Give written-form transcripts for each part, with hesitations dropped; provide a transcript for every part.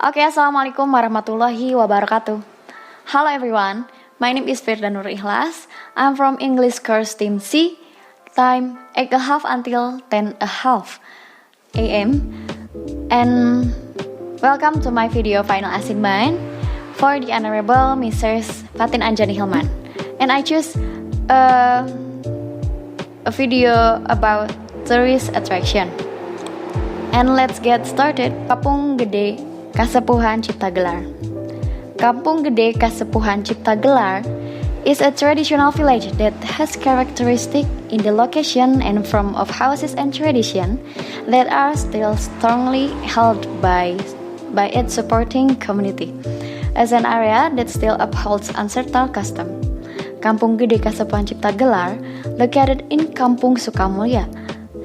Oke, Assalamualaikum warahmatullahi wabarakatuh. Hello everyone, my name is Firda Nur Ikhlas. I'm from English course team C, time 8:30 until 10:30 a.m. And welcome to my video final assignment for the Honorable Mrs. Fatin Anjani Hilman. And I choose a video about tourist attraction. And let's get started. Kampung Gede Kasepuhan Cipta Gelar. Kampung Gede Kasepuhan Cipta Gelar is a traditional village that has characteristics in the location and form of houses and tradition that are still strongly held by its supporting community, as an area that still upholds ancestral custom. Kampung Gede Kasepuhan Cipta Gelar, located in Kampung Sukamulya,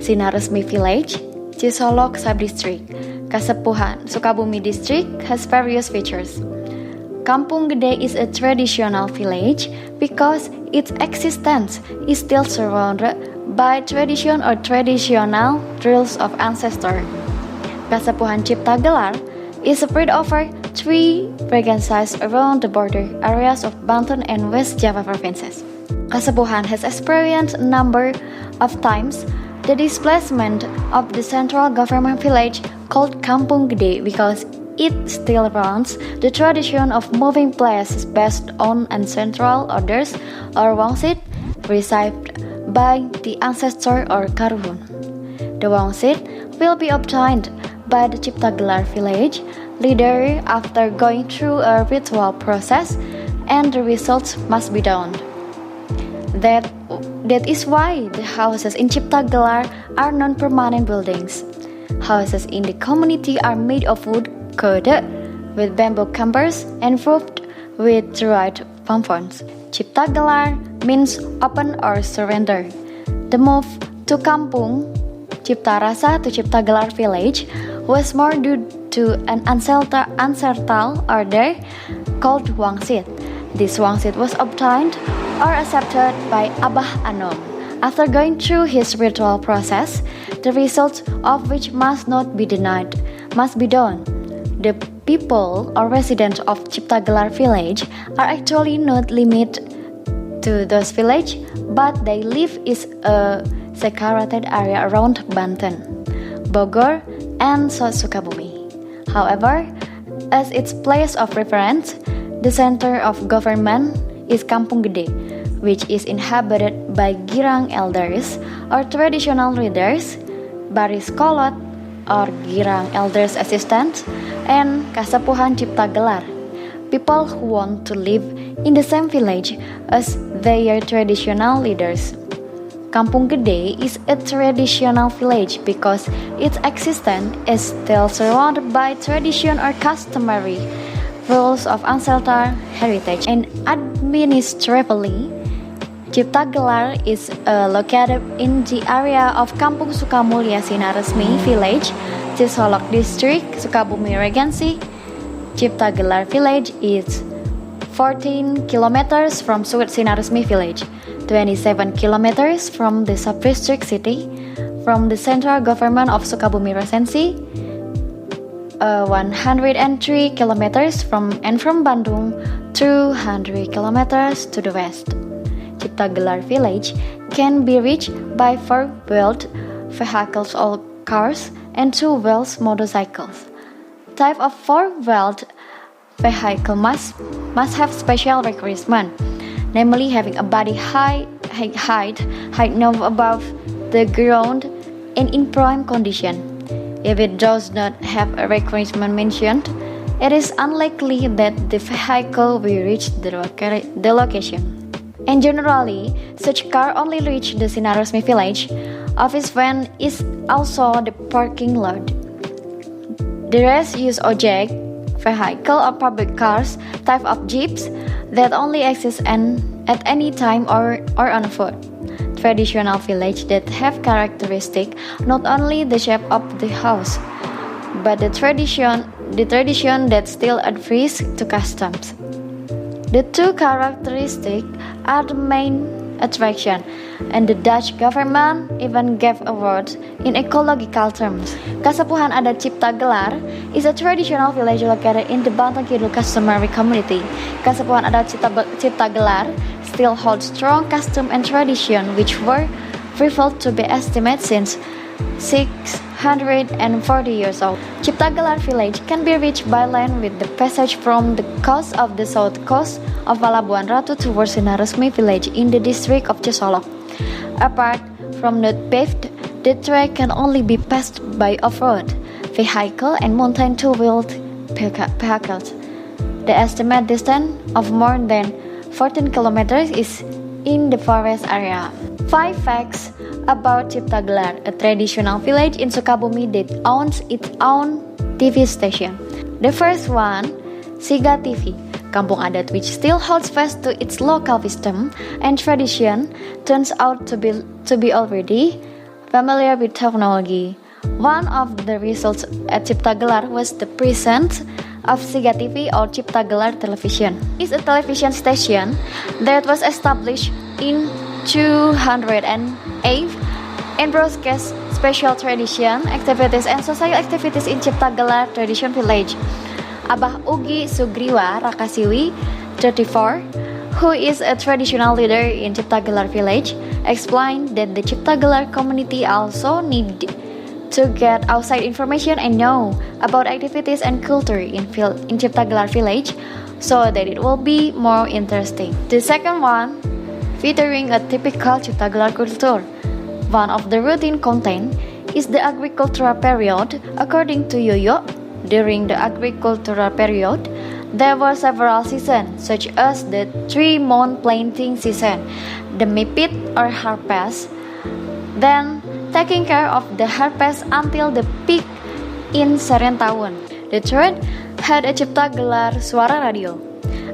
Sinar Resmi Village, Cisolok Subdistrict, Kasepuhan, Sukabumi District, has various features. Kampung Gede is a traditional village because its existence is still surrounded by tradition or traditional rules of ancestors. Kasepuhan Cipta Gelar is spread over 3 provinces around the border areas of Banten and West Java provinces. Kasepuhan has experienced a number of times the displacement of the central government village called Kampung Gede because it still runs the tradition of moving places based on ancestral orders or wangsit received by the ancestor or karuhun. The wangsit will be obtained by the Cipta Gelar village leader after going through a ritual process, and the results must be done. That is why the houses in Cipta Gelar are non-permanent buildings. Houses in the community are made of wood coated with bamboo cumbers and roofed with dried palm fronds. Cipta Gelar means open or surrender. The move to Kampung Cipta Rasa to Cipta Gelar village was more due to an ancestral order called wangsit. This wangsit was obtained or accepted by Abah Anom after going through his ritual process, the results of which must not be denied, must be done. The people or residents of Cipta Gelar village are actually not limited to those village, but they live in a segregated area around Banten, Bogor, and South Sukabumi. However, as its place of reference, the center of government is Kampung Gede, which is inhabited by Girang elders or traditional leaders, Baris Kolot or Girang elders assistants, and Kasepuhan Cipta Gelar, people who want to live in the same village as their traditional leaders. Kampung Gede is a traditional village because its existence is still surrounded by tradition or customary rules of ancestral heritage, and administratively, Cipta Gelar is located in the area of Kampung Sukamulya Sinar Resmi Village, Cisolok District, Sukabumi Regency. Cipta Gelar Village is 14 kilometers from Sinar Resmi Village, 27 kilometers from the sub-district city, from the central government of Sukabumi Regency, 103 kilometers from Bandung, 200 kilometers to the west. Cipta Gelar village can be reached by 4-wheeled vehicles or cars and 2-wheeled motorcycles. Type of 4-wheeled vehicle must have special requirement, namely having a body height no above the ground and in prime condition. If it does not have a requirement mentioned, it is unlikely that the vehicle will reach the location. And generally, such car only reach the Sinar Resmi village. Office van is also the parking lot. The rest use ojek, vehicle or public cars, type of jeeps that only exist at any time or on foot. Traditional village that have characteristic not only the shape of the house, but the tradition that still adheres to customs. The two characteristics are the main attraction, and the Dutch government even gave awards in ecological terms. Kasepuhan adat Cipta Gelar is a traditional village located in the Banten Kidul customary community. Kasepuhan adat Cipta Gelar still holds strong custom and tradition which were prevailed to be estimated since 640 years old. Cipta Gelar village can be reached by land with the passage from the coast of the south coast of Palabuhan Ratu towards Sinaresmi village in the district of Cisolok. Apart from not paved, the track can only be passed by off-road vehicle and mountain two-wheeled vehicles. The estimated distance of more than 14 kilometers is in the forest area. 5 facts about Cipta Gelar, a traditional village in Sukabumi that owns its own TV station. The first one, Siga TV, kampung adat which still holds fast to its local wisdom and tradition, turns out to be already familiar with technology. One of the results at Cipta Gelar was the presence of Siga TV or Cipta Gelar Television. It's a television station that was established in 208 and broadcast special tradition, activities and social activities in Cipta Gelar Tradition Village. Abah Ugi Sugriwa Rakasiwi, 34, who is a traditional leader in Cipta Gelar Village, explained that the Cipta Gelar community also need to get outside information and know about activities and culture in Cipta Gelar Village so that it will be more interesting. The second one, featuring a typical Cipta Gelar culture. One of the routine content is the agricultural period. According to Yoyo, during the agricultural period, there were several seasons, such as the 3-month planting season, the mipit or harvest, then taking care of the harvest until the peak in Serentahun. The third had a Cipta Gelar Suara Radio.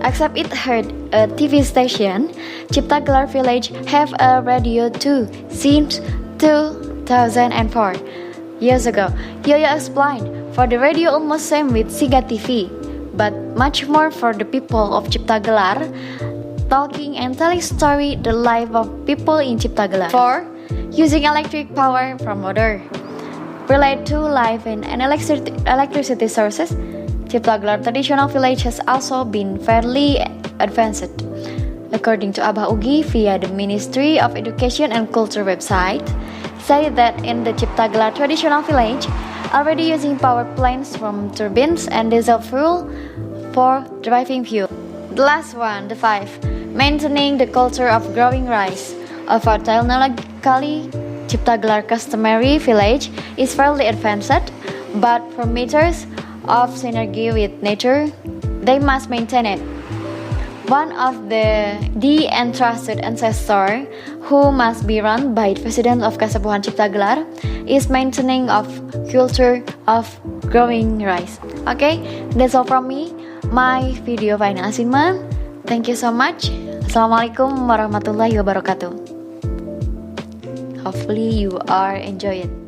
Except it had a TV station, Cipta Gelar Village have a radio too since 2004. Years ago, Yoyo explained, for the radio almost same with Siga TV, but much more for the people of Cipta Gelar, talking and telling story the life of people in Cipta Gelar. 4. Using electric power from water. Related to life and electricity sources, Cipta Gelar traditional village has also been fairly advanced. According to Abah Ugi via the Ministry of Education and Culture website, say that in the Cipta Gelar traditional village, already using power plants from turbines and diesel fuel for driving fuel. The last one, the 5, maintaining the culture of growing rice. Although technically Cipta Gelar customary village is fairly advanced, but for matters of synergy with nature, they must maintain it. One of the entrusted ancestor who must be run by the president of Kasepuhan Cipta Gelar is maintaining of culture of growing rice. Okay, that's all from me. My video final assignment. Thank you so much. Assalamualaikum warahmatullahi wabarakatuh. Hopefully you are enjoy it.